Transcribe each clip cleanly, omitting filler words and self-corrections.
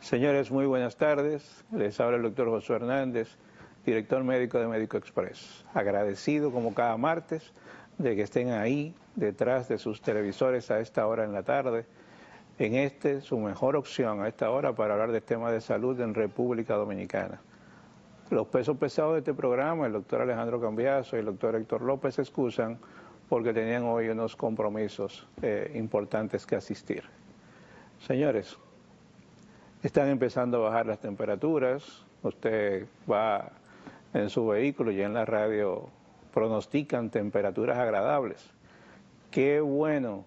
Señores, muy buenas tardes. Les habla el doctor Josué Hernández, director médico de Médico Express. Agradecido como cada martes de que estén ahí detrás de sus televisores a esta hora en la tarde, en su mejor opción a esta hora para hablar del tema de salud en República Dominicana. Los pesos pesados de este programa, el doctor Alejandro Cambiaso y el doctor Héctor López, se excusan porque tenían hoy unos compromisos importantes que asistir. Señores, están empezando a bajar las temperaturas, usted va en su vehículo y en la radio pronostican temperaturas agradables. Qué bueno,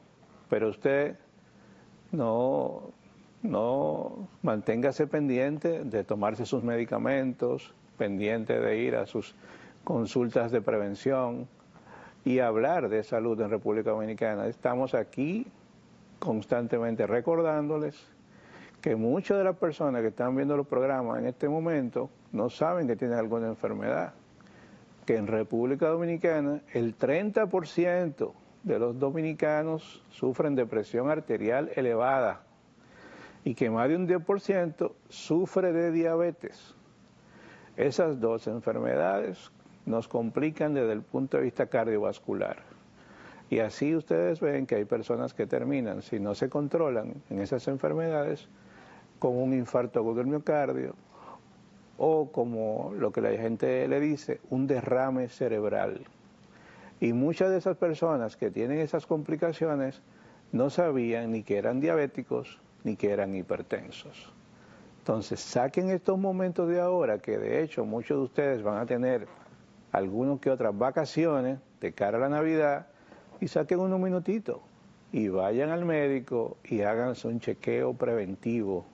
pero usted no manténgase pendiente de tomarse sus medicamentos, pendiente de ir a sus consultas de prevención y hablar de salud en República Dominicana. Estamos aquí constantemente recordándoles que muchas de las personas que están viendo los programas en este momento no saben que tienen alguna enfermedad, que en República Dominicana el 30% de los dominicanos sufren de presión arterial elevada y que más de un 10% sufre de diabetes. Esas dos enfermedades nos complican desde el punto de vista cardiovascular. Y así ustedes ven que hay personas que terminan, si no se controlan en esas enfermedades, con un infarto agudo del miocardio o, como lo que la gente le dice, un derrame cerebral. Y muchas de esas personas que tienen esas complicaciones no sabían ni que eran diabéticos ni que eran hipertensos. Entonces, saquen estos momentos de ahora, que de hecho muchos de ustedes van a tener algunas que otras vacaciones de cara a la Navidad, y saquen unos minutitos y vayan al médico y háganse un chequeo preventivo.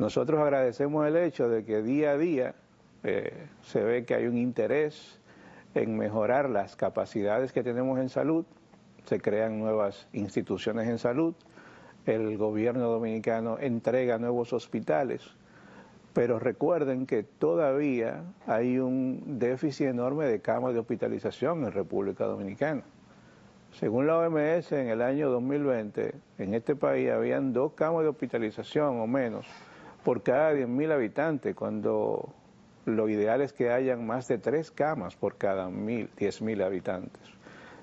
Nosotros agradecemos el hecho de que día a día se ve que hay un interés en mejorar las capacidades que tenemos en salud, se crean nuevas instituciones en salud, el gobierno dominicano entrega nuevos hospitales, pero recuerden que todavía hay un déficit enorme de camas de hospitalización en República Dominicana. Según la OMS, en el año 2020, en este país habían 2 camas de hospitalización o menos por cada 10.000 habitantes, cuando lo ideal es que hayan más de 3 camas por cada 10.000 habitantes.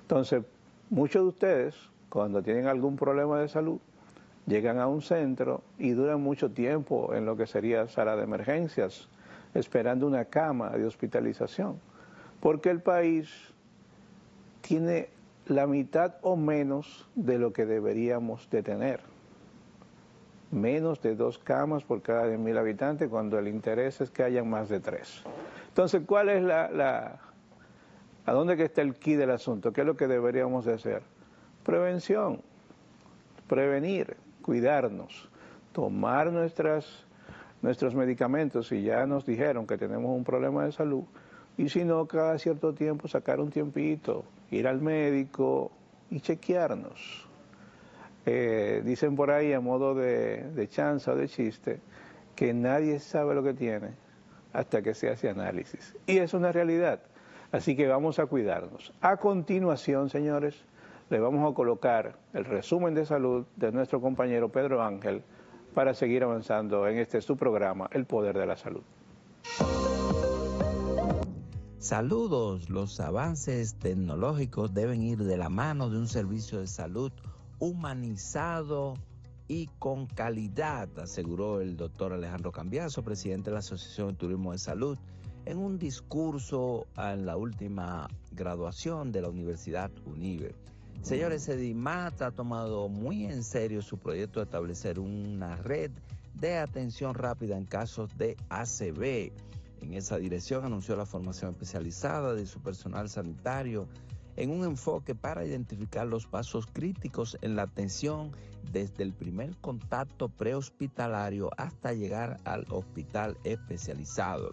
Entonces, muchos de ustedes, cuando tienen algún problema de salud, llegan a un centro y duran mucho tiempo en lo que sería sala de emergencias, esperando una cama de hospitalización, porque el país tiene la mitad o menos de lo que deberíamos de tener. Menos de 2 camas por cada 10.000 habitantes, cuando el interés es que hayan más de 3. Entonces, ¿cuál es a dónde que está el quid del asunto? ¿Qué es lo que deberíamos de hacer? Prevención, prevenir, cuidarnos, tomar nuestros medicamentos si ya nos dijeron que tenemos un problema de salud, y si no, cada cierto tiempo sacar un tiempito, ir al médico y chequearnos. Dicen por ahí a modo de chanza o de chiste que nadie sabe lo que tiene hasta que se hace análisis. Y es una realidad. Así que vamos a cuidarnos. A continuación, señores, le vamos a colocar el resumen de salud de nuestro compañero Pedro Ángel para seguir avanzando en su programa, El Poder de la Salud. Saludos. Los avances tecnológicos deben ir de la mano de un servicio de salud humanizado y con calidad, aseguró el doctor Alejandro Cambiaso, presidente de la Asociación de Turismo de Salud, en un discurso en la última graduación de la Universidad UNIBE. Señores, Sedimat ha tomado muy en serio su proyecto de establecer una red de atención rápida en casos de ACV. En esa dirección anunció la formación especializada de su personal sanitario en un enfoque para identificar los pasos críticos en la atención desde el primer contacto prehospitalario hasta llegar al hospital especializado.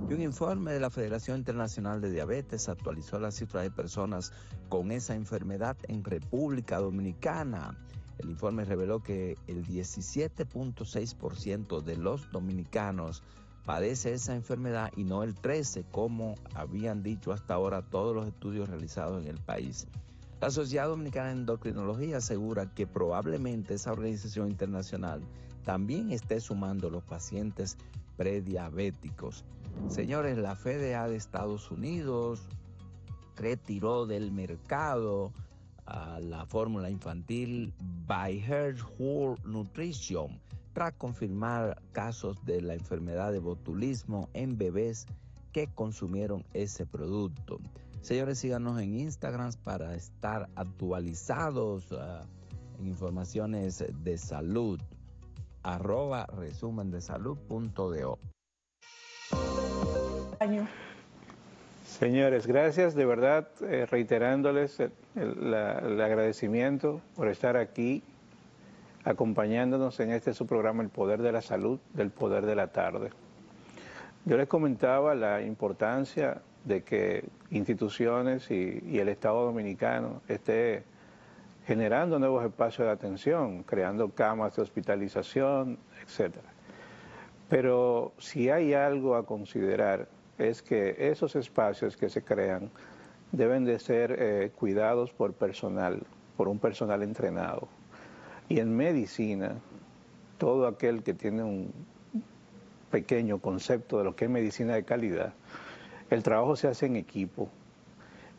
Y un informe de la Federación Internacional de Diabetes actualizó la cifra de personas con esa enfermedad en República Dominicana. El informe reveló que el 17.6% de los dominicanos padece esa enfermedad y no el 13%, como habían dicho hasta ahora todos los estudios realizados en el país. La Sociedad Dominicana de Endocrinología asegura que probablemente esa organización internacional también esté sumando los pacientes prediabéticos. Señores, la FDA de Estados Unidos retiró del mercado a la fórmula infantil By-Heart Whole Nutrition tras confirmar casos de la enfermedad de botulismo en bebés que consumieron ese producto. Señores, síganos en Instagram para estar actualizados en informaciones de salud. @resumendesalud.do. Señores, gracias de verdad, reiterándoles el agradecimiento por estar aquí acompañándonos en este su programa El Poder de la Salud, del Poder de la Tarde. Yo les comentaba la importancia de que instituciones y el Estado Dominicano esté generando nuevos espacios de atención, creando camas de hospitalización, etcétera. Pero si hay algo a considerar es que esos espacios que se crean deben de ser cuidados por un personal entrenado. Y en medicina, todo aquel que tiene un pequeño concepto de lo que es medicina de calidad, el trabajo se hace en equipo.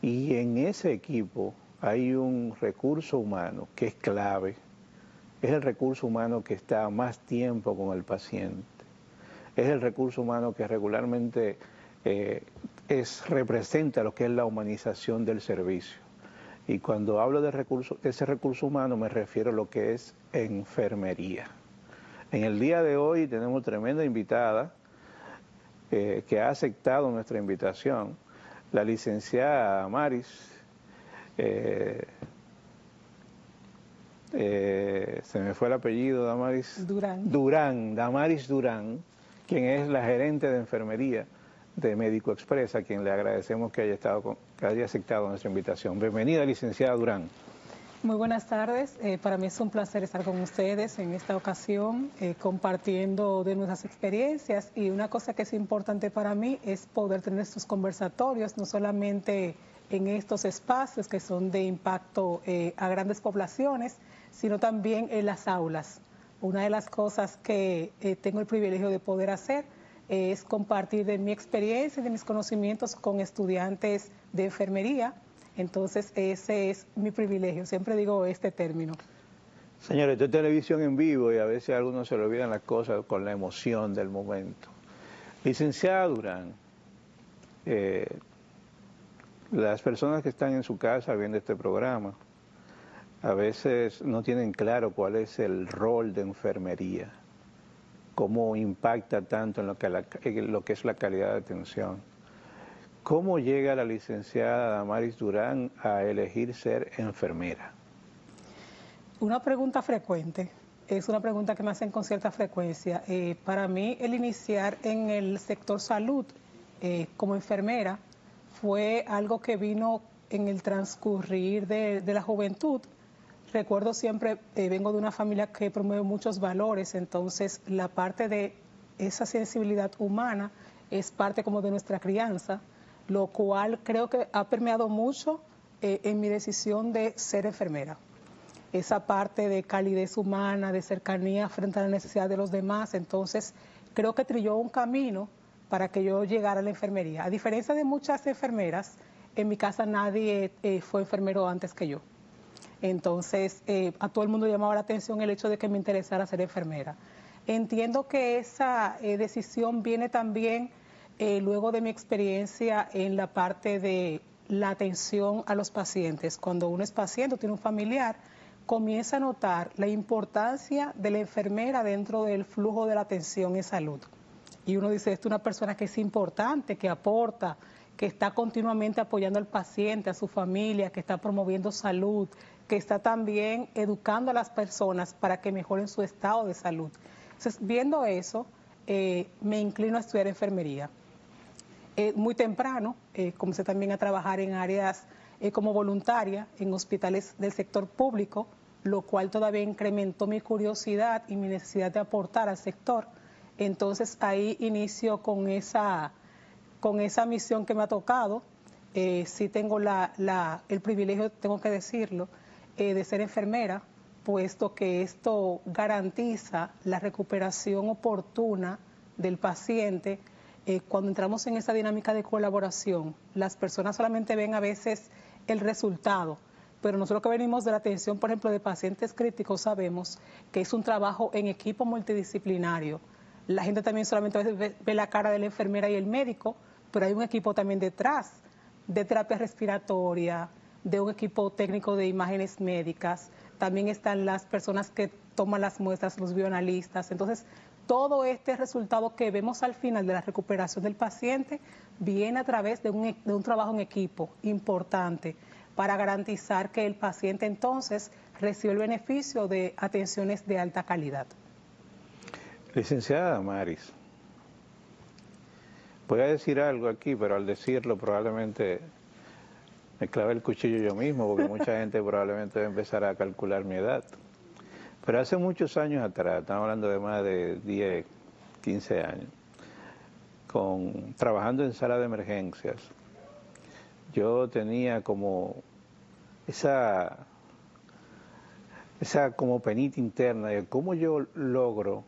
Y en ese equipo hay un recurso humano que es clave. Es el recurso humano que está más tiempo con el paciente. Es el recurso humano que regularmente representa lo que es la humanización del servicio. Y cuando hablo de ese recurso humano me refiero a lo que es enfermería. En el día de hoy tenemos tremenda invitada que ha aceptado nuestra invitación, la licenciada Damaris. Se me fue el apellido, Damaris Damaris Durán, quien es la gerente de enfermería de Médico Express, a quien le agradecemos que haya aceptado nuestra invitación. Bienvenida, licenciada Durán. Muy buenas tardes, para mí es un placer estar con ustedes en esta ocasión, compartiendo de nuestras experiencias, y una cosa que es importante para mí es poder tener estos conversatorios, no solamente en estos espacios que son de impacto a grandes poblaciones, sino también en las aulas. Una de las cosas que tengo el privilegio de poder hacer es compartir de mi experiencia y de mis conocimientos con estudiantes de enfermería. Entonces ese es mi privilegio, siempre digo este término. Señores, esto es televisión en vivo y a veces a algunos se le olvidan las cosas con la emoción del momento. Licenciada Durán, las personas que están en su casa viendo este programa a veces no tienen claro cuál es el rol de enfermería, cómo impacta tanto en lo que es la calidad de atención. ¿Cómo llega la licenciada Damaris Durán a elegir ser enfermera? Una pregunta frecuente, es una pregunta que me hacen con cierta frecuencia. Para mí, el iniciar en el sector salud como enfermera fue algo que vino en el transcurrir de la juventud. Recuerdo siempre, vengo de una familia que promueve muchos valores, entonces la parte de esa sensibilidad humana es parte como de nuestra crianza, lo cual creo que ha permeado mucho en mi decisión de ser enfermera. Esa parte de calidez humana, de cercanía frente a la necesidad de los demás, entonces creo que trilló un camino para que yo llegara a la enfermería. A diferencia de muchas enfermeras, en mi casa nadie fue enfermero antes que yo. Entonces a todo el mundo llamaba la atención el hecho de que me interesara ser enfermera. Entiendo que esa decisión viene también luego de mi experiencia en la parte de la atención a los pacientes. Cuando uno es paciente o tiene un familiar, comienza a notar la importancia de la enfermera dentro del flujo de la atención en salud. Y uno dice, esto es una persona que es importante, que aporta, que está continuamente apoyando al paciente, a su familia, que está promoviendo salud, que está también educando a las personas para que mejoren su estado de salud. Entonces, viendo eso, me inclino a estudiar enfermería. Muy temprano comencé también a trabajar en áreas como voluntaria en hospitales del sector público, lo cual todavía incrementó mi curiosidad y mi necesidad de aportar al sector. Entonces ahí inicio con esa misión que me ha tocado. Sí tengo el privilegio, tengo que decirlo, de ser enfermera. puesto que esto garantiza la recuperación oportuna del paciente. Cuando entramos en esa dinámica de colaboración, las personas solamente ven a veces el resultado, pero nosotros que venimos de la atención, por ejemplo, de pacientes críticos, sabemos que es un trabajo en equipo multidisciplinario. La gente también solamente a veces ve la cara de la enfermera y el médico, pero hay un equipo también detrás de terapia respiratoria, de un equipo técnico de imágenes médicas. También están las personas que toman las muestras, los bioanalistas. Entonces, todo este resultado que vemos al final de la recuperación del paciente viene a través de un trabajo en equipo importante para garantizar que el paciente entonces recibe el beneficio de atenciones de alta calidad. Licenciada Damaris, voy a decir algo aquí, pero al decirlo probablemente me clave el cuchillo yo mismo, porque mucha gente probablemente va a empezar a calcular mi edad. Pero hace muchos años atrás, estamos hablando de más de 10, 15 años, trabajando en sala de emergencias, yo tenía como esa como penita interna de cómo yo logro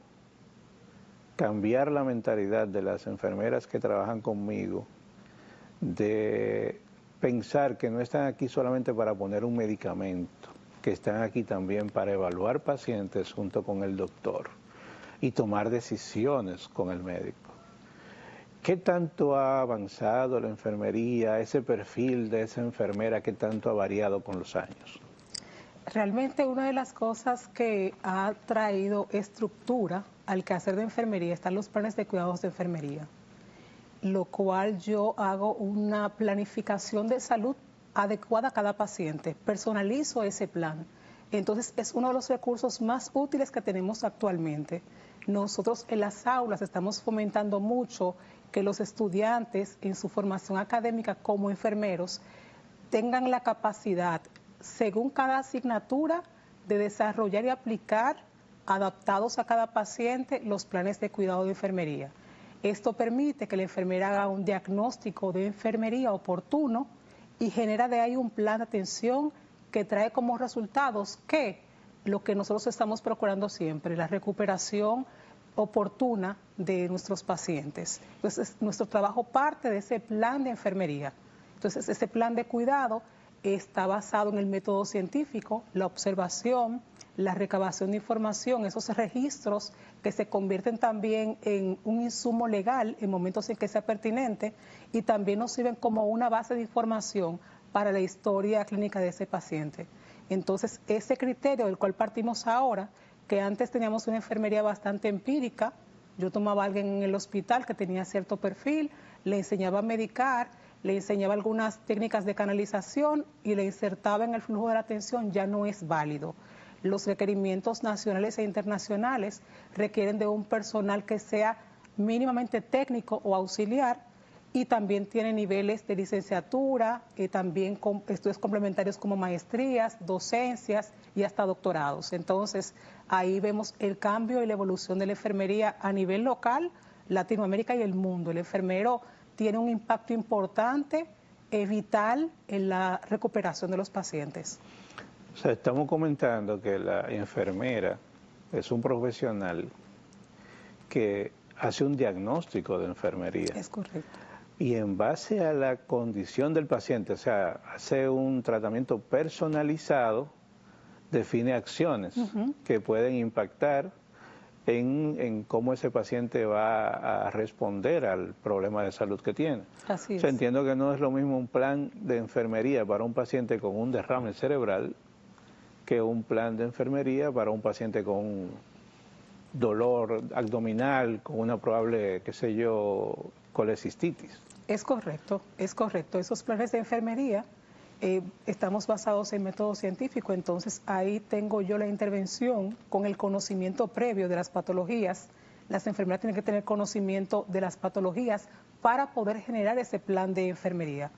cambiar la mentalidad de las enfermeras que trabajan conmigo, de pensar que no están aquí solamente para poner un medicamento, que están aquí también para evaluar pacientes junto con el doctor y tomar decisiones con el médico. ¿Qué tanto ha avanzado la enfermería, ese perfil de esa enfermera, qué tanto ha variado con los años? Realmente una de las cosas que ha traído estructura al quehacer de enfermería están los planes de cuidados de enfermería, lo cual yo hago una planificación de salud adecuada a cada paciente, personalizo ese plan. Entonces es uno de los recursos más útiles que tenemos actualmente. Nosotros en las aulas estamos fomentando mucho que los estudiantes en su formación académica como enfermeros tengan la capacidad, según cada asignatura, de desarrollar y aplicar, adaptados a cada paciente, los planes de cuidado de enfermería. Esto permite que la enfermera haga un diagnóstico de enfermería oportuno y genera de ahí un plan de atención que trae como resultados que lo que nosotros estamos procurando siempre, la recuperación oportuna de nuestros pacientes. Entonces, nuestro trabajo parte de ese plan de enfermería. Entonces, ese plan de cuidado está basado en el método científico, la observación, la recabación de información, esos registros que se convierten también en un insumo legal en momentos en que sea pertinente y también nos sirven como una base de información para la historia clínica de ese paciente. Entonces, ese criterio del cual partimos ahora, que antes teníamos una enfermería bastante empírica, yo tomaba a alguien en el hospital que tenía cierto perfil, le enseñaba a medicar, le enseñaba algunas técnicas de canalización y le insertaba en el flujo de la atención, ya no es válido. Los requerimientos nacionales e internacionales requieren de un personal que sea mínimamente técnico o auxiliar y también tiene niveles de licenciatura, también con estudios complementarios como maestrías, docencias y hasta doctorados. Entonces, ahí vemos el cambio y la evolución de la enfermería a nivel local, Latinoamérica y el mundo. El enfermero tiene un impacto importante, vital en la recuperación de los pacientes. O sea, estamos comentando que la enfermera es un profesional que hace un diagnóstico de enfermería. Es correcto. Y en base a la condición del paciente, o sea, hace un tratamiento personalizado, define acciones que pueden impactar en cómo ese paciente va a responder al problema de salud que tiene. Así es. O sea, entiendo que no es lo mismo un plan de enfermería para un paciente con un derrame cerebral que un plan de enfermería para un paciente con un dolor abdominal, con una probable, qué sé yo, colecistitis. Es correcto, es correcto. Esos planes de enfermería estamos basados en método científico, entonces ahí tengo yo la intervención con el conocimiento previo de las patologías. Las enfermeras tienen que tener conocimiento de las patologías para poder generar ese plan de enfermería,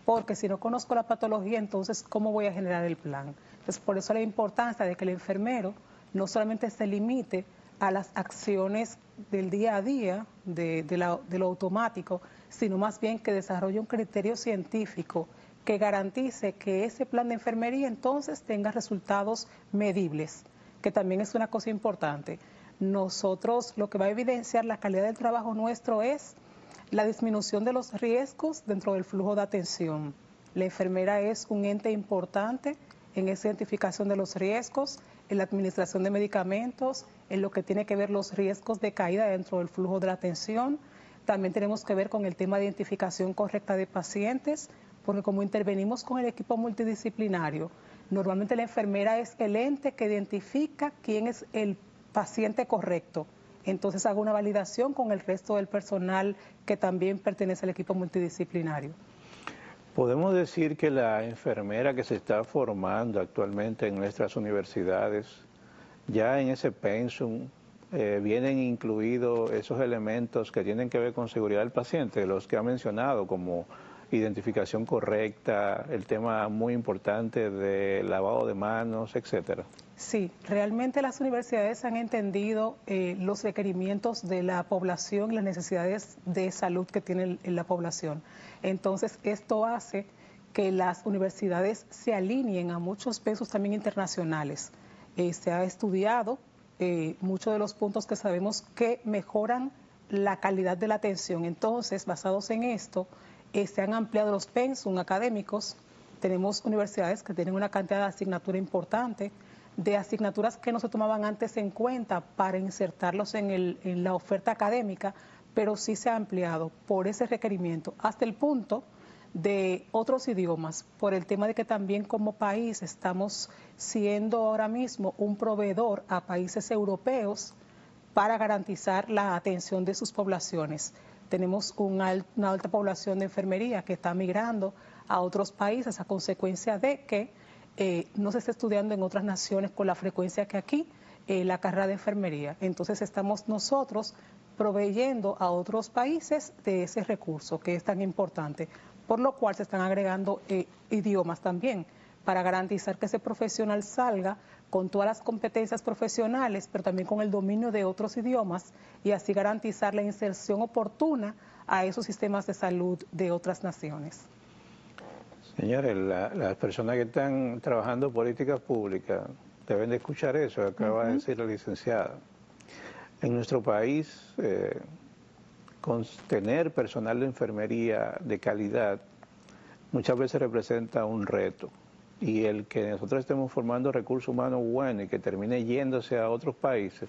porque si no conozco la patología, entonces ¿cómo voy a generar el plan? Entonces, por eso la importancia de que el enfermero no solamente se limite a las acciones del día a día, de lo automático, sino más bien que desarrolle un criterio científico que garantice que ese plan de enfermería entonces tenga resultados medibles, que también es una cosa importante. Nosotros lo que va a evidenciar la calidad del trabajo nuestro es la disminución de los riesgos dentro del flujo de atención. La enfermera es un ente importante en esa identificación de los riesgos, en la administración de medicamentos, en lo que tiene que ver los riesgos de caída dentro del flujo de la atención. También tenemos que ver con el tema de identificación correcta de pacientes, porque como intervenimos con el equipo multidisciplinario, normalmente la enfermera es el ente que identifica quién es el paciente correcto. Entonces hago una validación con el resto del personal que también pertenece al equipo multidisciplinario. Podemos decir que la enfermera que se está formando actualmente en nuestras universidades, ya en ese pensum, vienen incluidos esos elementos que tienen que ver con seguridad del paciente, los que ha mencionado, como identificación correcta, el tema muy importante de lavado de manos, etcétera. Sí, realmente las universidades han entendido los requerimientos de la población y las necesidades de salud que tiene la población. Entonces, esto hace que las universidades se alineen a muchos pesos también internacionales. Se ha estudiado muchos de los puntos que sabemos que mejoran la calidad de la atención. Entonces, basados en esto, se han ampliado los pensum académicos. Tenemos universidades que tienen una cantidad de asignatura importante, de asignaturas que no se tomaban antes en cuenta para insertarlos en la oferta académica, pero sí se ha ampliado por ese requerimiento, hasta el punto de otros idiomas, por el tema de que también como país estamos siendo ahora mismo un proveedor a países europeos para garantizar la atención de sus poblaciones. Tenemos una alta población de enfermería que está migrando a otros países a consecuencia de que no se está estudiando en otras naciones con la frecuencia que aquí la carrera de enfermería. Entonces estamos nosotros proveyendo a otros países de ese recurso que es tan importante, por lo cual se están agregando idiomas también para garantizar que ese profesional salga con todas las competencias profesionales, pero también con el dominio de otros idiomas y así garantizar la inserción oportuna a esos sistemas de salud de otras naciones. Señores, las personas que están trabajando políticas públicas deben de escuchar eso que acaba de decir la licenciada. En nuestro país, con tener personal de enfermería de calidad muchas veces representa un reto. Y el que nosotros estemos formando recursos humanos buenos y que termine yéndose a otros países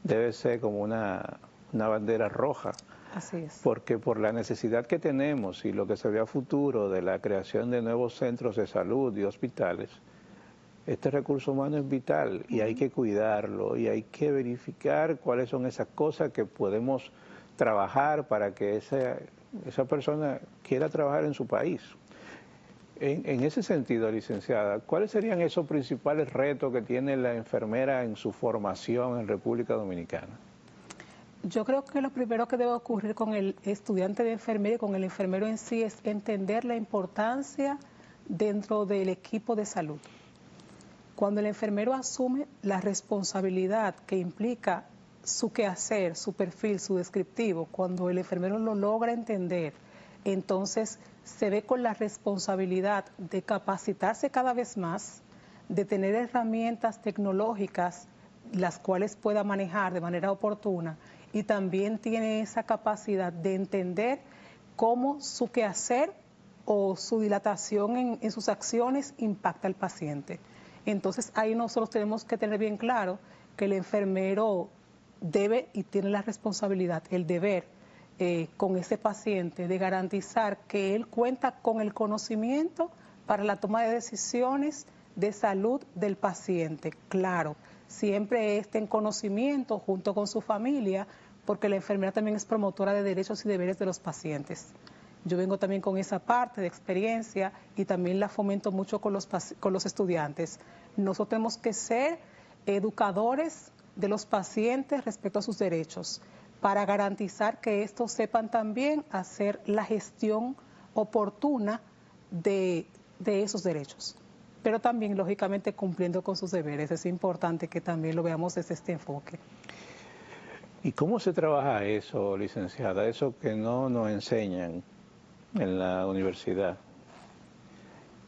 debe ser como una bandera roja. Así es. Porque por la necesidad que tenemos y lo que se ve a futuro de la creación de nuevos centros de salud y hospitales, este recurso humano es vital y hay que cuidarlo y hay que verificar cuáles son esas cosas que podemos trabajar para que esa persona quiera trabajar en su país. En ese sentido, licenciada, ¿cuáles serían esos principales retos que tiene la enfermera en su formación en República Dominicana? Yo creo que lo primero que debe ocurrir con el estudiante de enfermería y con el enfermero en sí es entender la importancia dentro del equipo de salud. Cuando el enfermero asume la responsabilidad que implica su quehacer, su perfil, su descriptivo, cuando el enfermero lo logra entender, entonces se ve con la responsabilidad de capacitarse cada vez más, de tener herramientas tecnológicas las cuales pueda manejar de manera oportuna y también tiene esa capacidad de entender cómo su quehacer o su dilatación en sus acciones impacta al paciente. Entonces ahí nosotros tenemos que tener bien claro que el enfermero debe y tiene la responsabilidad, el deber con ese paciente de garantizar que él cuenta con el conocimiento para la toma de decisiones de salud del paciente. Claro, siempre esté en conocimiento junto con su familia, porque la enfermera también es promotora de derechos y deberes de los pacientes. Yo vengo también con esa parte de experiencia y también la fomento mucho con los estudiantes. Nosotros tenemos que ser educadores de los pacientes respecto a sus derechos, para garantizar que estos sepan también hacer la gestión oportuna de esos derechos. Pero también, lógicamente, cumpliendo con sus deberes. Es importante que también lo veamos desde este enfoque. ¿Y cómo se trabaja eso, licenciada? Eso que no nos enseñan en la universidad.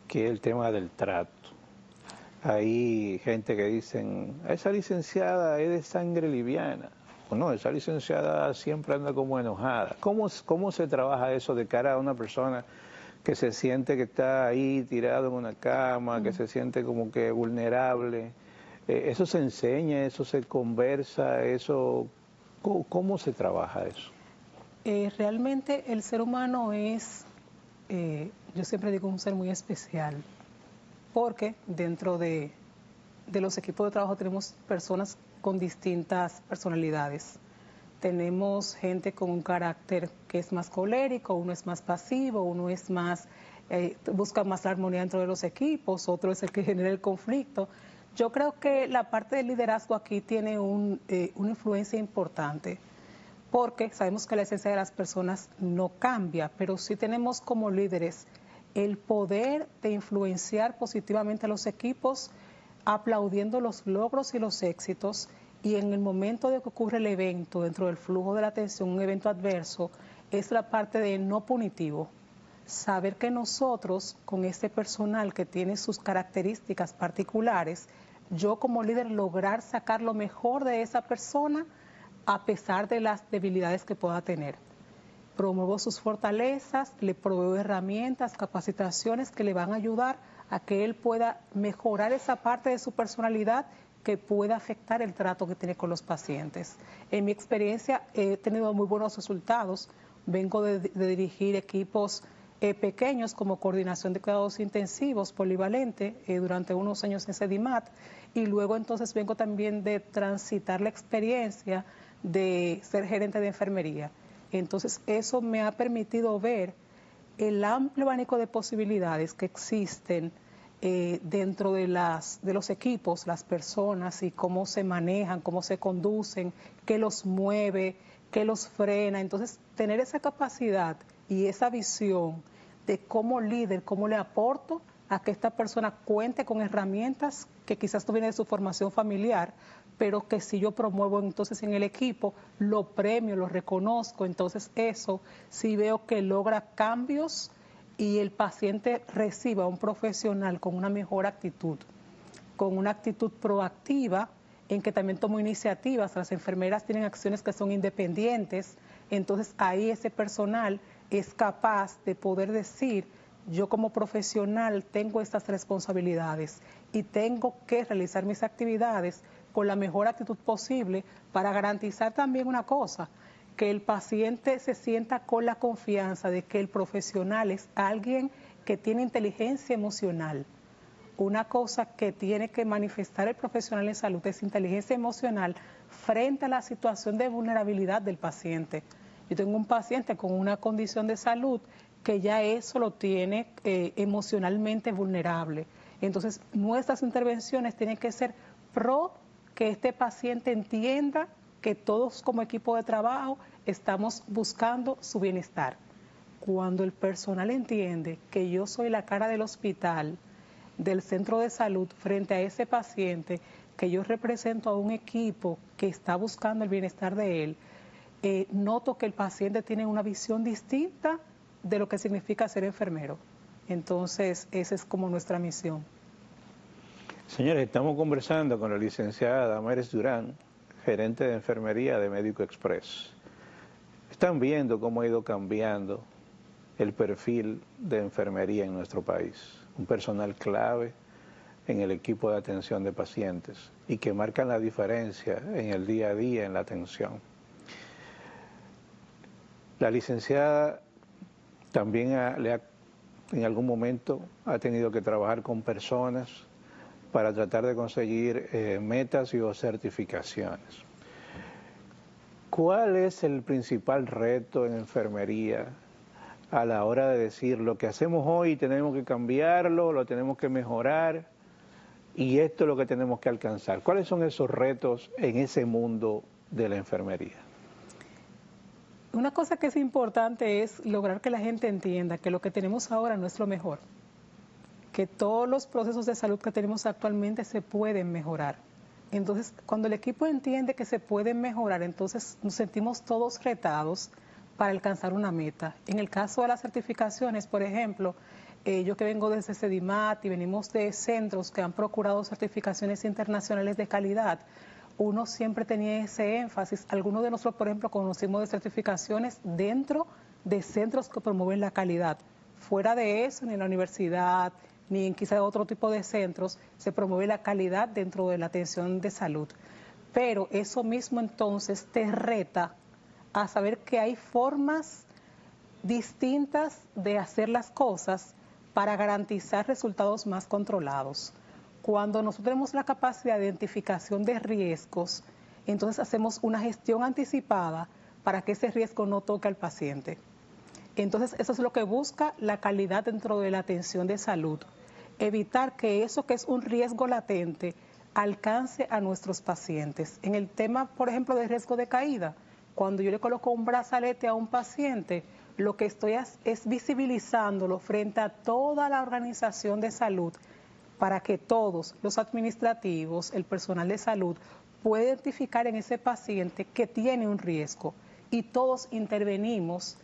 que es el tema del trato. Hay gente que dicen, esa licenciada es de sangre liviana. O no, esa licenciada siempre anda como enojada. ¿Cómo se trabaja eso de cara a una persona que se siente que está ahí tirado en una cama, que se siente como que vulnerable? ¿Eso se enseña, eso se conversa, eso cómo se trabaja eso? Realmente el ser humano es, yo siempre digo, un ser muy especial, porque dentro de los equipos de trabajo tenemos personas con distintas personalidades. Tenemos gente con un carácter que es más colérico, uno es más pasivo, uno es más, busca más la armonía dentro de los equipos, otro es el que genera el conflicto. Yo creo que la parte del liderazgo aquí tiene una influencia importante, porque sabemos que la esencia de las personas no cambia, pero sí tenemos como líderes el poder de influenciar positivamente a los equipos, aplaudiendo los logros y los éxitos, y en el momento de que ocurre el evento, dentro del flujo de la atención, un evento adverso, es la parte de no punitivo. Saber que nosotros, con este personal que tiene sus características particulares, yo como líder lograr sacar lo mejor de esa persona a pesar de las debilidades que pueda tener. Promuevo sus fortalezas, le proveo herramientas, capacitaciones que le van a ayudar a que él pueda mejorar esa parte de su personalidad que pueda afectar el trato que tiene con los pacientes. En mi experiencia he tenido muy buenos resultados. Vengo de dirigir equipos pequeños como coordinación de cuidados intensivos, polivalente, durante unos años en CEDIMAT, y luego entonces vengo también de transitar la experiencia de ser gerente de enfermería. Entonces eso me ha permitido ver el amplio abanico de posibilidades que existen dentro de los equipos, las personas, y cómo se manejan, cómo se conducen, qué los mueve, qué los frena. Entonces, tener esa capacidad y esa visión de cómo líder, cómo le aporto a que esta persona cuente con herramientas que quizás no vienen de su formación familiar, pero que si yo promuevo entonces en el equipo, lo premio, lo reconozco, entonces eso sí veo que logra cambios y el paciente reciba a un profesional con una mejor actitud, con una actitud proactiva, en que también tomo iniciativas. Las enfermeras tienen acciones que son independientes, entonces ahí ese personal es capaz de poder decir, yo como profesional tengo estas responsabilidades y tengo que realizar mis actividades con la mejor actitud posible para garantizar también una cosa, que el paciente se sienta con la confianza de que el profesional es alguien que tiene inteligencia emocional. Una cosa que tiene que manifestar el profesional en salud es inteligencia emocional frente a la situación de vulnerabilidad del paciente. Yo tengo un paciente con una condición de salud que ya eso lo tiene emocionalmente vulnerable. Entonces, nuestras intervenciones tienen que ser pro que este paciente entienda que todos como equipo de trabajo estamos buscando su bienestar. Cuando el personal entiende que yo soy la cara del hospital, del centro de salud frente a ese paciente, que yo represento a un equipo que está buscando el bienestar de él, noto que el paciente tiene una visión distinta de lo que significa ser enfermero. Entonces, esa es como nuestra misión. Señores, estamos conversando con la licenciada Damaris Durán, gerente de enfermería de Médico Express. Están viendo cómo ha ido cambiando el perfil de enfermería en nuestro país. Un personal clave en el equipo de atención de pacientes y que marcan la diferencia en el día a día en la atención. La licenciada también en algún momento ha tenido que trabajar con personas para tratar de conseguir metas y o certificaciones. ¿Cuál es el principal reto en enfermería a la hora de decir lo que hacemos hoy tenemos que cambiarlo, lo tenemos que mejorar y esto es lo que tenemos que alcanzar? ¿Cuáles son esos retos en ese mundo de la enfermería? Una cosa que es importante es lograr que la gente entienda que lo que tenemos ahora no es lo mejor, que todos los procesos de salud que tenemos actualmente se pueden mejorar. Entonces, cuando el equipo entiende que se pueden mejorar, entonces nos sentimos todos retados para alcanzar una meta. En el caso de las certificaciones, por ejemplo, Yo que vengo desde CEDIMAT y venimos de centros que han procurado certificaciones internacionales de calidad, uno siempre tenía ese énfasis. Algunos de nosotros, por ejemplo, conocimos de certificaciones dentro de centros que promueven la calidad. Fuera de eso, ni en la universidad, ni en quizá otro tipo de centros, se promueve la calidad dentro de la atención de salud. Pero eso mismo entonces te reta a saber que hay formas distintas de hacer las cosas para garantizar resultados más controlados. Cuando nosotros tenemos la capacidad de identificación de riesgos, entonces hacemos una gestión anticipada para que ese riesgo no toque al paciente. Entonces eso es lo que busca la calidad dentro de la atención de salud, evitar que eso que es un riesgo latente alcance a nuestros pacientes. En el tema, por ejemplo, de riesgo de caída, cuando yo le coloco un brazalete a un paciente, lo que estoy es visibilizándolo frente a toda la organización de salud para que todos los administrativos, el personal de salud, pueda identificar en ese paciente que tiene un riesgo y todos intervenimos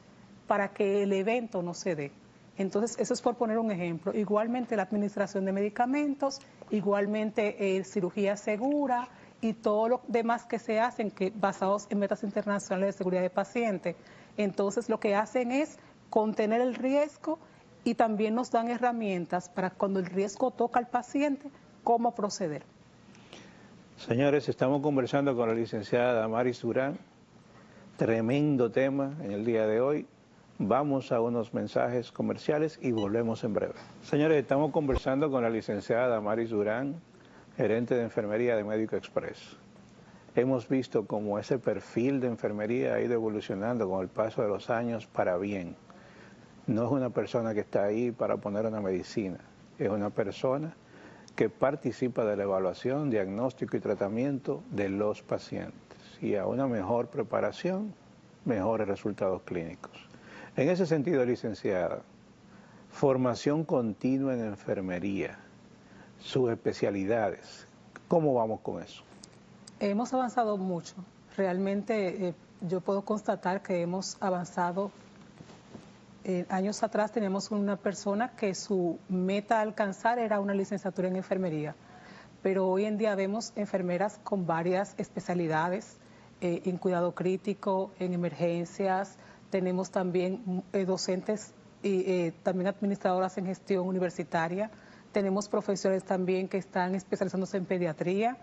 para que el evento no se dé. Entonces, eso es por poner un ejemplo. Igualmente la administración de medicamentos, igualmente cirugía segura y todo lo demás que se hacen basados en metas internacionales de seguridad de paciente. Entonces, lo que hacen es contener el riesgo y también nos dan herramientas para cuando el riesgo toca al paciente, cómo proceder. Señores, estamos conversando con la licenciada Damaris Durán. Tremendo tema en el día de hoy. Vamos a unos mensajes comerciales y volvemos en breve. Señores, estamos conversando con la licenciada Damaris Durán, gerente de enfermería de Médico Express. Hemos visto cómo ese perfil de enfermería ha ido evolucionando con el paso de los años para bien. No es una persona que está ahí para poner una medicina, es una persona que participa de la evaluación, diagnóstico y tratamiento de los pacientes. Y a una mejor preparación, mejores resultados clínicos. En ese sentido, licenciada, formación continua en enfermería, sus especialidades, ¿cómo vamos con eso? Hemos avanzado mucho. Realmente yo puedo constatar que hemos avanzado. Años atrás teníamos una persona que su meta a alcanzar era una licenciatura en enfermería, pero hoy en día vemos enfermeras con varias especialidades, en cuidado crítico, en emergencias, tenemos también docentes y también administradoras en gestión universitaria, tenemos profesores también que están especializándose en pediatría,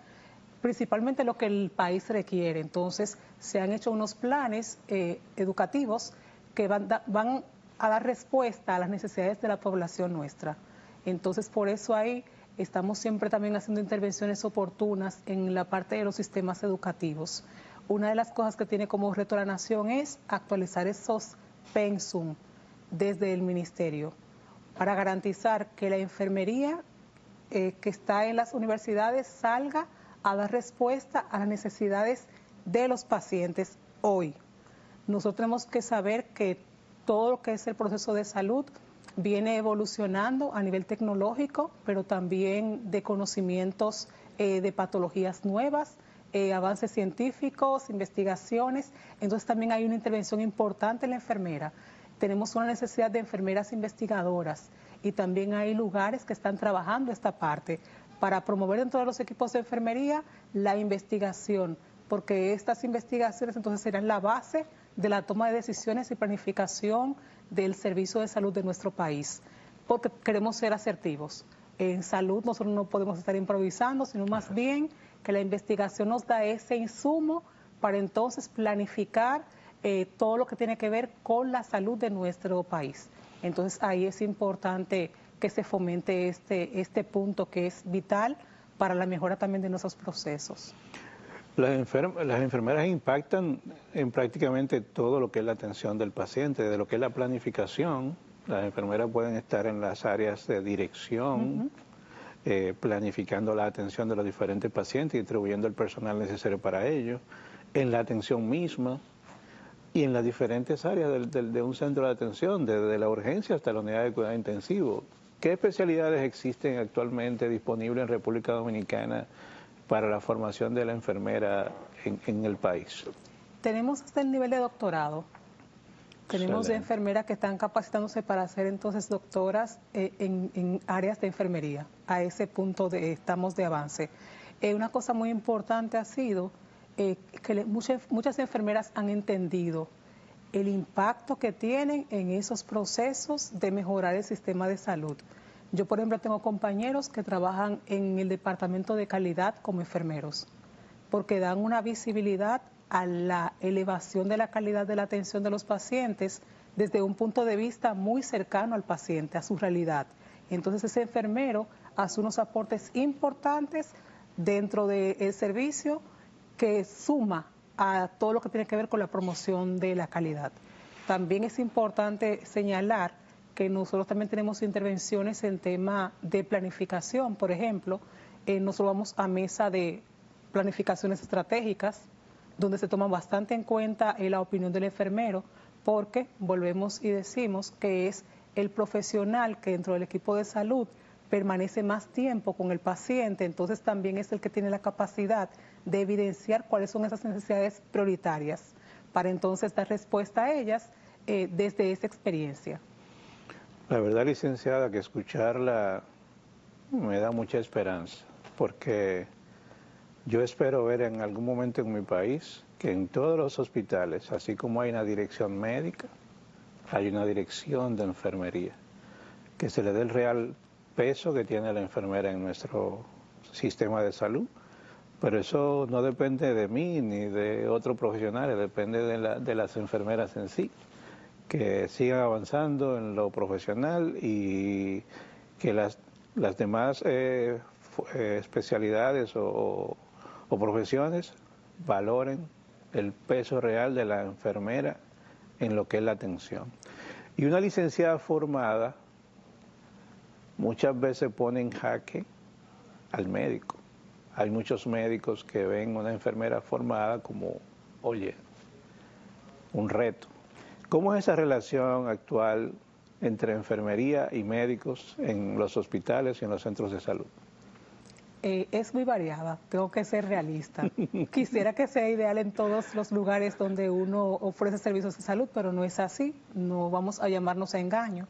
principalmente lo que el país requiere. Entonces se han hecho unos planes educativos que van a dar respuesta a las necesidades de la población nuestra. Entonces, por eso ahí estamos siempre también haciendo intervenciones oportunas en la parte de los sistemas educativos. Una de las cosas que tiene como reto la nación es actualizar esos pensum desde el ministerio para garantizar que la enfermería que está en las universidades salga a dar respuesta a las necesidades de los pacientes hoy. Nosotros tenemos que saber que todo lo que es el proceso de salud viene evolucionando a nivel tecnológico, pero también de conocimientos de patologías nuevas, avances científicos, investigaciones. Entonces también hay una intervención importante en la enfermera. Tenemos una necesidad de enfermeras investigadoras y también hay lugares que están trabajando esta parte para promover dentro de los equipos de enfermería la investigación, porque estas investigaciones entonces serán la base de la toma de decisiones y planificación del servicio de salud de nuestro país, porque queremos ser asertivos. En salud nosotros no podemos estar improvisando, sino más bien que la investigación nos da ese insumo para entonces planificar todo lo que tiene que ver con la salud de nuestro país. Entonces ahí es importante que se fomente este punto que es vital para la mejora también de nuestros procesos. Las enfermeras impactan en prácticamente todo lo que es la atención del paciente, de lo que es la planificación. Las enfermeras pueden estar en las áreas de dirección, planificando la atención de los diferentes pacientes y distribuyendo el personal necesario para ello, en la atención misma y en las diferentes áreas de un centro de atención, desde la urgencia hasta la unidad de cuidado intensivo. ¿Qué especialidades existen actualmente disponibles en República Dominicana para la formación de la enfermera en el país? Tenemos hasta el nivel de doctorado. Tenemos enfermeras que están capacitándose para ser entonces doctoras en áreas de enfermería. A ese punto estamos de avance. Una cosa muy importante ha sido que muchas enfermeras han entendido el impacto que tienen en esos procesos de mejorar el sistema de salud. Yo, por ejemplo, tengo compañeros que trabajan en el departamento de calidad como enfermeros, porque dan una visibilidad a la elevación de la calidad de la atención de los pacientes desde un punto de vista muy cercano al paciente, a su realidad. Entonces ese enfermero hace unos aportes importantes dentro del servicio que suma a todo lo que tiene que ver con la promoción de la calidad. También es importante señalar que nosotros también tenemos intervenciones en tema de planificación. Por ejemplo, nosotros vamos a mesa de planificaciones estratégicas, donde se toma bastante en cuenta la opinión del enfermero, porque volvemos y decimos que es el profesional que dentro del equipo de salud permanece más tiempo con el paciente, entonces también es el que tiene la capacidad de evidenciar cuáles son esas necesidades prioritarias, para entonces dar respuesta a ellas desde esa experiencia. La verdad, licenciada, que escucharla me da mucha esperanza, porque yo espero ver en algún momento en mi país que en todos los hospitales, así como hay una dirección médica, hay una dirección de enfermería, que se le dé el real peso que tiene la enfermera en nuestro sistema de salud. Pero eso no depende de mí ni de otros profesionales, depende de las enfermeras en sí, que sigan avanzando en lo profesional y que las demás especialidades o profesiones valoren el peso real de la enfermera en lo que es la atención. Y una licenciada formada muchas veces pone en jaque al médico. Hay muchos médicos que ven una enfermera formada como, oye, un reto. ¿Cómo es esa relación actual entre enfermería y médicos en los hospitales y en los centros de salud? Es muy variada, tengo que ser realista. Quisiera que sea ideal en todos los lugares donde uno ofrece servicios de salud, pero no es así, no vamos a llamarnos a engaño.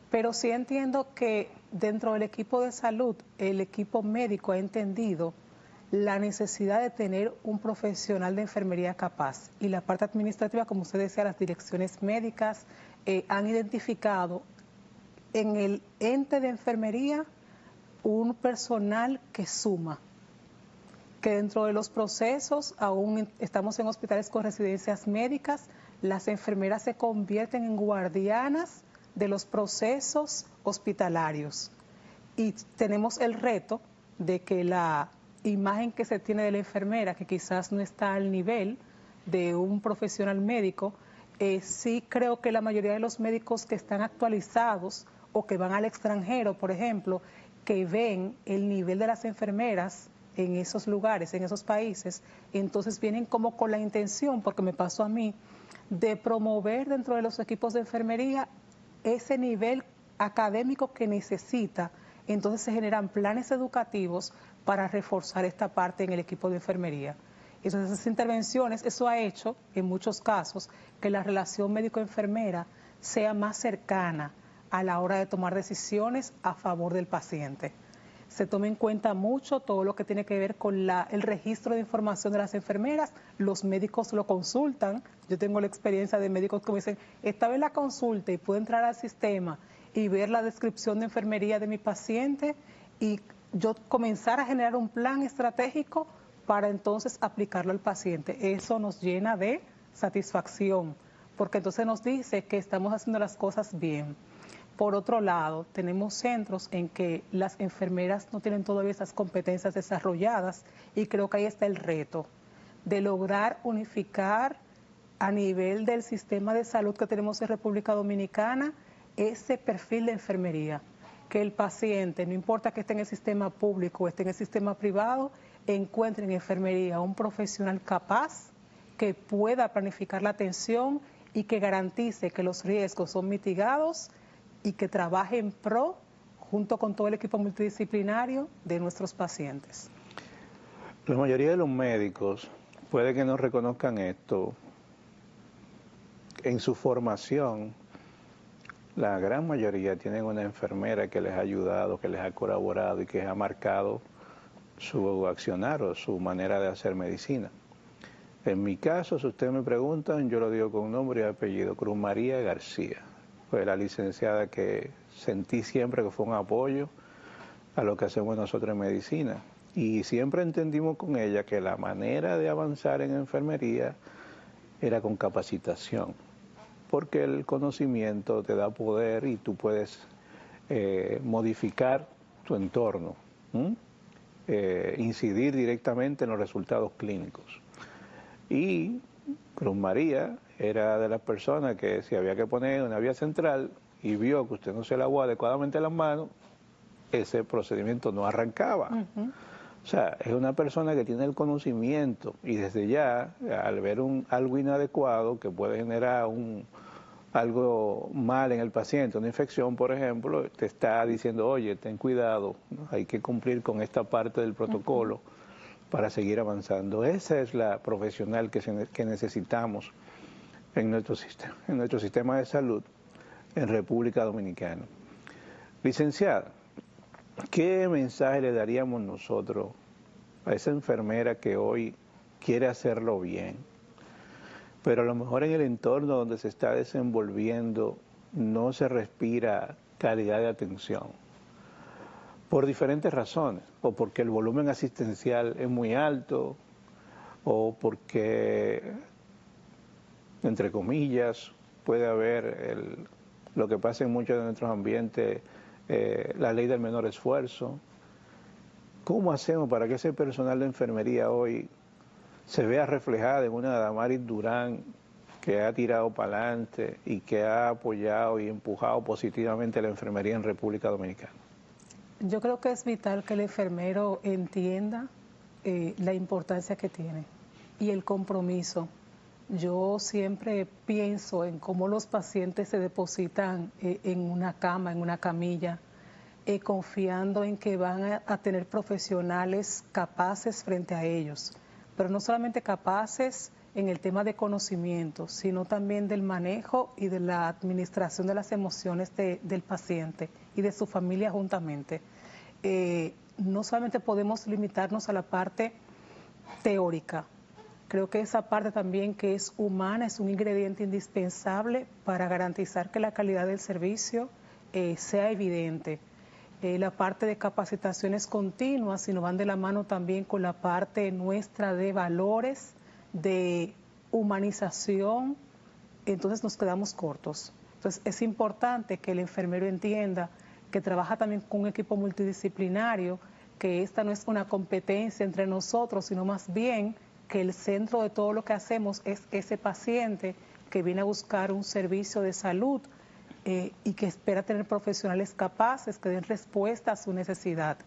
Pero sí entiendo que dentro del equipo de salud, el equipo médico ha entendido la necesidad de tener un profesional de enfermería capaz. Y la parte administrativa, como usted decía, las direcciones médicas han identificado en el ente de enfermería un personal que suma, que dentro de los procesos, aún estamos en hospitales con residencias médicas, las enfermeras se convierten en guardianas de los procesos hospitalarios. Y tenemos el reto de que la imagen que se tiene de la enfermera, que quizás no está al nivel de un profesional médico, sí creo que la mayoría de los médicos que están actualizados o que van al extranjero, por ejemplo, que ven el nivel de las enfermeras en esos lugares, en esos países, entonces vienen como con la intención, porque me pasó a mí, de promover dentro de los equipos de enfermería ese nivel académico que necesita. Entonces se generan planes educativos para reforzar esta parte en el equipo de enfermería. Entonces esas intervenciones, eso ha hecho en muchos casos que la relación médico-enfermera sea más cercana a la hora de tomar decisiones a favor del paciente. Se toma en cuenta mucho todo lo que tiene que ver con el registro de información de las enfermeras, los médicos lo consultan. Yo tengo la experiencia de médicos que me dicen, estaba en la consulta y puedo entrar al sistema y ver la descripción de enfermería de mi paciente y yo comenzar a generar un plan estratégico para entonces aplicarlo al paciente. Eso nos llena de satisfacción, porque entonces nos dice que estamos haciendo las cosas bien. Por otro lado, tenemos centros en que las enfermeras no tienen todavía esas competencias desarrolladas y creo que ahí está el reto de lograr unificar a nivel del sistema de salud que tenemos en República Dominicana ese perfil de enfermería, que el paciente, no importa que esté en el sistema público o esté en el sistema privado, encuentre en enfermería un profesional capaz que pueda planificar la atención y que garantice que los riesgos son mitigados y que trabaje en pro, junto con todo el equipo multidisciplinario, de nuestros pacientes. La mayoría de los médicos puede que no reconozcan esto, en su formación, la gran mayoría tienen una enfermera que les ha ayudado, que les ha colaborado y que ha marcado su accionar o su manera de hacer medicina. En mi caso, si ustedes me preguntan, yo lo digo con nombre y apellido, Cruz María García. Fue la licenciada que sentí siempre que fue un apoyo a lo que hacemos nosotros en medicina. Y siempre entendimos con ella que la manera de avanzar en enfermería era con capacitación, porque el conocimiento te da poder y tú puedes modificar tu entorno, incidir directamente en los resultados clínicos. Y Cruz María era de las personas que si había que poner una vía central y vio que usted no se lavó adecuadamente las manos, ese procedimiento no arrancaba. O sea, es una persona que tiene el conocimiento y desde ya, al ver algo inadecuado que puede generar algo mal en el paciente, una infección, por ejemplo, te está diciendo, oye, ten cuidado, ¿no? Hay que cumplir con esta parte del protocolo para seguir avanzando. Esa es la profesional que necesitamos en nuestro sistema de salud en República Dominicana. Licenciada, ¿qué mensaje le daríamos nosotros a esa enfermera que hoy quiere hacerlo bien, pero a lo mejor en el entorno donde se está desenvolviendo no se respira calidad de atención? Por diferentes razones, o porque el volumen asistencial es muy alto, o porque, entre comillas, puede haber lo que pasa en muchos de nuestros ambientes, la ley del menor esfuerzo. ¿Cómo hacemos para que ese personal de enfermería hoy se vea reflejada en una Damaris Durán que ha tirado para adelante y que ha apoyado y empujado positivamente la enfermería en República Dominicana? Yo creo que es vital que el enfermero entienda la importancia que tiene y el compromiso. Yo siempre pienso en cómo los pacientes se depositan en una cama, en una camilla, confiando en que van a tener profesionales capaces frente a ellos, pero no solamente capaces en el tema de conocimiento, sino también del manejo y de la administración de las emociones del paciente y de su familia juntamente. No solamente podemos limitarnos a la parte teórica, creo que esa parte también que es humana es un ingrediente indispensable para garantizar que la calidad del servicio sea evidente. La parte de capacitaciones continuas, sino van de la mano también con la parte nuestra de valores, de humanización, entonces nos quedamos cortos. Entonces es importante que el enfermero entienda que trabaja también con un equipo multidisciplinario, que esta no es una competencia entre nosotros, sino más bien que el centro de todo lo que hacemos es ese paciente que viene a buscar un servicio de salud y que espera tener profesionales capaces que den respuesta a su necesidad,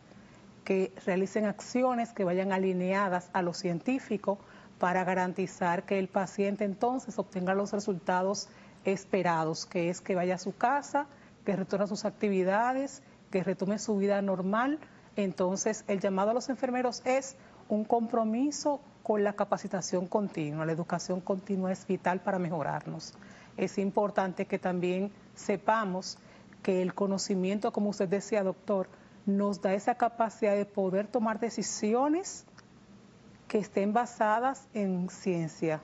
que realicen acciones que vayan alineadas a lo científico para garantizar que el paciente entonces obtenga los resultados esperados, que es que vaya a su casa, que retorne a sus actividades, que retome su vida normal. Entonces, el llamado a los enfermeros es un compromiso con la capacitación continua. La educación continua es vital para mejorarnos. Es importante que también sepamos que el conocimiento, como usted decía, doctor, nos da esa capacidad de poder tomar decisiones que estén basadas en ciencia.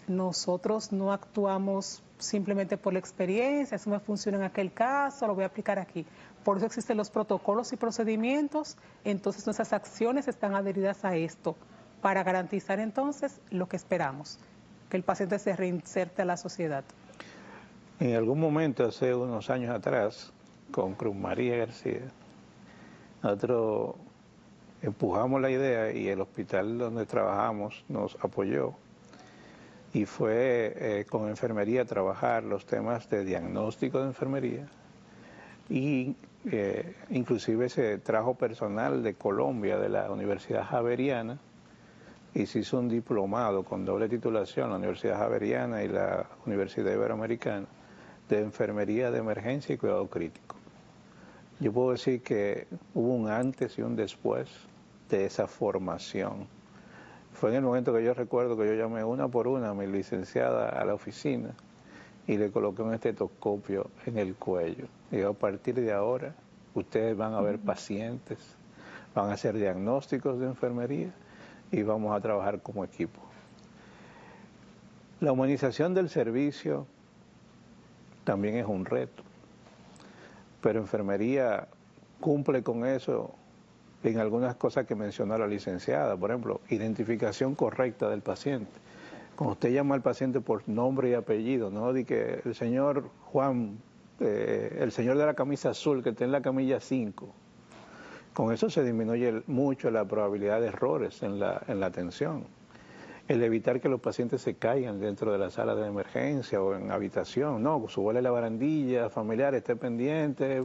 Nosotros no actuamos simplemente por la experiencia, eso me funciona en aquel caso, lo voy a aplicar aquí. Por eso existen los protocolos y procedimientos, entonces nuestras acciones están adheridas a esto, para garantizar entonces lo que esperamos, que el paciente se reinserte a la sociedad. En algún momento, hace unos años atrás, con Cruz María García, nosotros empujamos la idea y el hospital donde trabajamos nos apoyó, y fue con enfermería trabajar los temas de diagnóstico de enfermería, y inclusive se trajo personal de Colombia, de la Universidad Javeriana, y se hizo un diplomado con doble titulación, la Universidad Javeriana y la Universidad Iberoamericana, de enfermería de emergencia y cuidado crítico. Yo puedo decir que hubo un antes y un después de esa formación. Fue en el momento que yo recuerdo que yo llamé una por una a mi licenciada a la oficina y le coloqué un estetoscopio en el cuello. Y a partir de ahora, ustedes van a ver pacientes, van a hacer diagnósticos de enfermería y vamos a trabajar como equipo. La humanización del servicio también es un reto, pero enfermería cumple con eso en algunas cosas que mencionó la licenciada. Por ejemplo, identificación correcta del paciente. Cuando usted llama al paciente por nombre y apellido, no di que el señor Juan, el señor de la camisa azul que está en la camilla 5, con eso se disminuye mucho la probabilidad de errores en la atención. El evitar que los pacientes se caigan dentro de la sala de emergencia o en habitación, no, subale la barandilla, familiar, esté pendiente,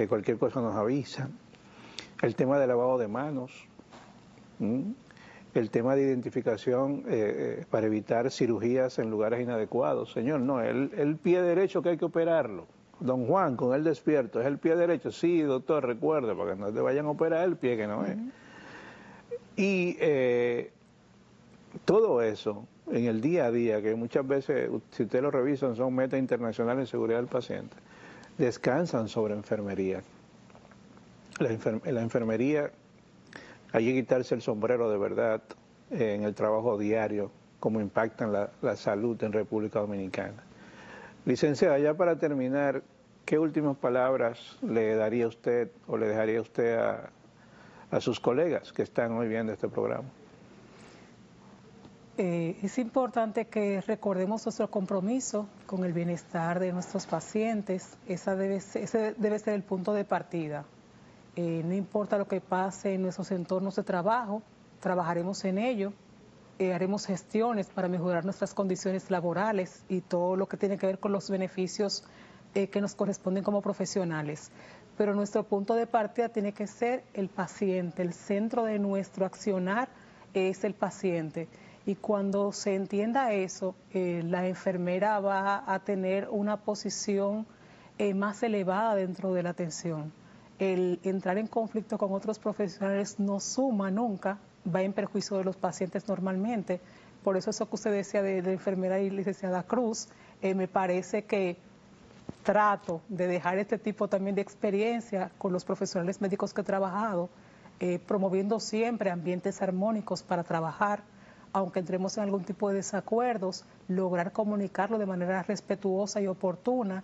cualquier cosa nos avisa. El tema de lavado de manos, el tema de identificación para evitar cirugías en lugares inadecuados. Señor, no, el pie derecho que hay que operarlo. Don Juan, con el despierto, ¿es el pie derecho? Sí, doctor, recuerde, para que no te vayan a operar el pie que no es. Y todo eso en el día a día, que muchas veces, si ustedes lo revisan, son metas internacionales en seguridad del paciente, descansan sobre enfermería. La enfermería, hay que quitarse el sombrero de verdad en el trabajo diario, cómo impactan la salud en República Dominicana. Licenciada, ya para terminar, ¿qué últimas palabras le daría usted o le dejaría usted a sus colegas que están hoy viendo este programa? Es importante que recordemos nuestro compromiso con el bienestar de nuestros pacientes. Ese debe ser el punto de partida. No importa lo que pase en nuestros entornos de trabajo, trabajaremos en ello, haremos gestiones para mejorar nuestras condiciones laborales y todo lo que tiene que ver con los beneficios que nos corresponden como profesionales. Pero nuestro punto de partida tiene que ser el paciente, el centro de nuestro accionar es el paciente. Y cuando se entienda eso, la enfermera va a tener una posición más elevada dentro de la atención. El entrar en conflicto con otros profesionales no suma nunca, va en perjuicio de los pacientes normalmente. Por eso que usted decía de la enfermera y licenciada Cruz, me parece que trato de dejar este tipo también de experiencia con los profesionales médicos que he trabajado, promoviendo siempre ambientes armónicos para trabajar, aunque entremos en algún tipo de desacuerdos, lograr comunicarlo de manera respetuosa y oportuna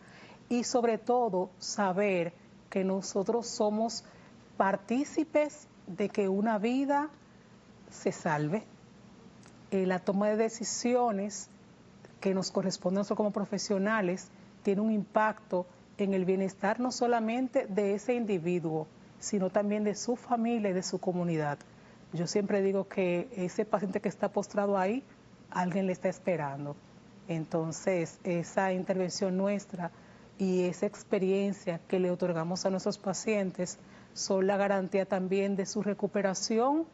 y sobre todo saber que nosotros somos partícipes de que una vida se salve. La toma de decisiones que nos corresponde a nosotros como profesionales tiene un impacto en el bienestar no solamente de ese individuo, sino también de su familia y de su comunidad. Yo siempre digo que ese paciente que está postrado ahí, alguien le está esperando. Entonces, esa intervención nuestra y esa experiencia que le otorgamos a nuestros pacientes son la garantía también de su recuperación,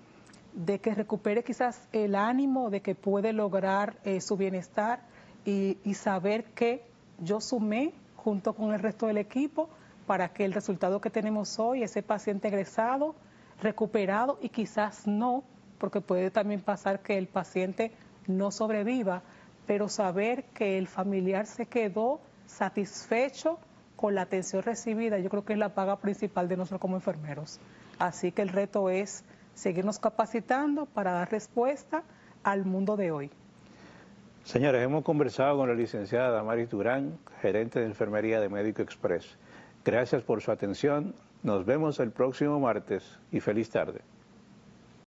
de que recupere quizás el ánimo, de que puede lograr su bienestar y saber que yo sumé junto con el resto del equipo para que el resultado que tenemos hoy, ese paciente egresado, recuperado y quizás no, porque puede también pasar que el paciente no sobreviva, pero saber que el familiar se quedó satisfecho con la atención recibida, yo creo que es la paga principal de nosotros como enfermeros. Así que el reto es seguirnos capacitando para dar respuesta al mundo de hoy. Señores, hemos conversado con la licenciada Damaris Durán, gerente de enfermería de Médico Express. Gracias por su atención. Nos vemos el próximo martes y feliz tarde.